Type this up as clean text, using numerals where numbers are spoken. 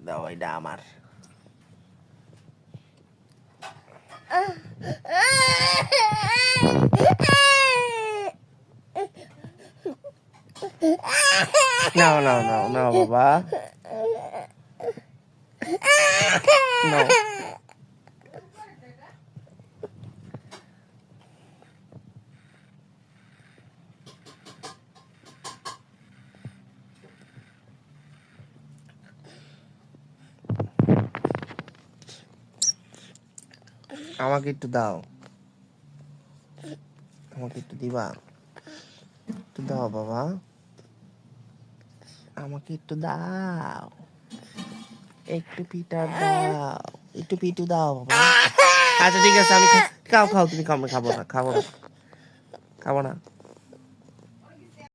দাও এটা আমার। নাও নাও নাও নাও বাবা নাও। আমাকে একটু দাও, আমাকে একটু দিবা, একটু দাও বাবা, আমাকে একটু দাও, একটু পিঠা দাও, একটু পিঠু দাও বাবা। আচ্ছা ঠিক আছে, আমি খাও খাও, তুমি খাও, খাবো না, খাবো না, খাবো না।